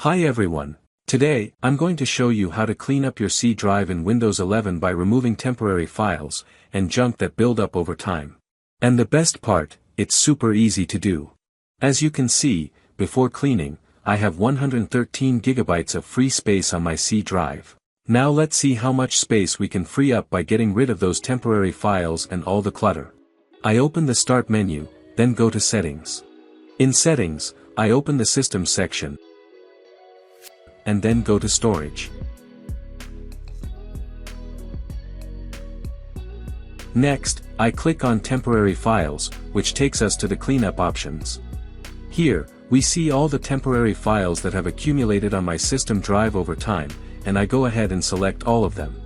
Hi everyone. Today, I'm going to show you how to clean up your C drive in Windows 11 by removing temporary files and junk that build up over time. And the best part, it's super easy to do. As you can see, before cleaning, I have 113 gigabytes of free space on my C drive. Now let's see how much space we can free up by getting rid of those temporary files and all the clutter. I open the Start menu, then go to Settings. In Settings, I open the System section, and then go to Storage. Next, I click on Temporary Files, which takes us to the cleanup options. Here, we see all the temporary files that have accumulated on my system drive over time, and I go ahead and select all of them.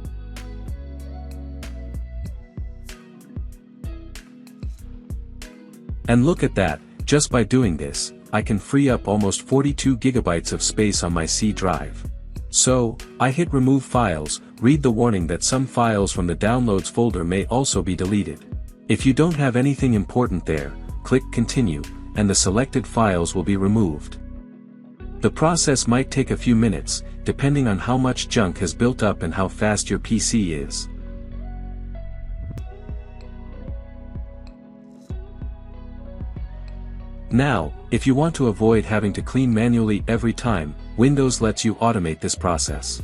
And look at that, just by doing this, I can free up almost 42 gigabytes of space on my C drive. So, I hit Remove Files, read the warning that some files from the Downloads folder may also be deleted. If you don't have anything important there, click Continue, and the selected files will be removed. The process might take a few minutes, depending on how much junk has built up and how fast your PC is. Now, if you want to avoid having to clean manually every time, Windows lets you automate this process.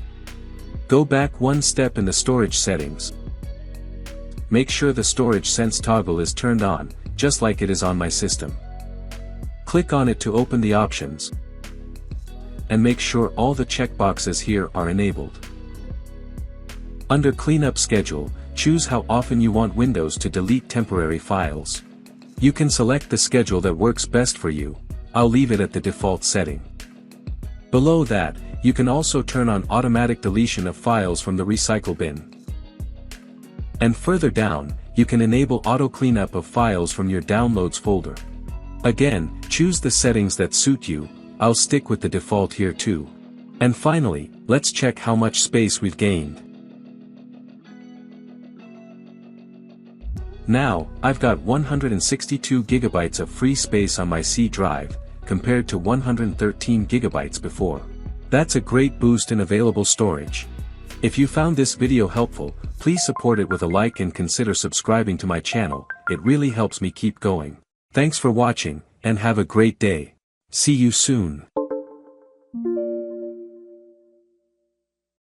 Go back one step in the storage settings. Make sure the Storage Sense toggle is turned on, just like it is on my system. Click on it to open the options, and make sure all the checkboxes here are enabled. Under Cleanup Schedule, choose how often you want Windows to delete temporary files. You can select the schedule that works best for you. I'll leave it at the default setting. Below that, you can also turn on automatic deletion of files from the recycle bin. And further down, you can enable auto cleanup of files from your Downloads folder. Again, choose the settings that suit you. I'll stick with the default here too. And finally, let's check how much space we've gained. Now, I've got 162 gigabytes of free space on my C drive, compared to 113 gigabytes before. That's a great boost in available storage. If you found this video helpful, please support it with a like and consider subscribing to my channel. It really helps me keep going. Thanks for watching, and have a great day. See you soon.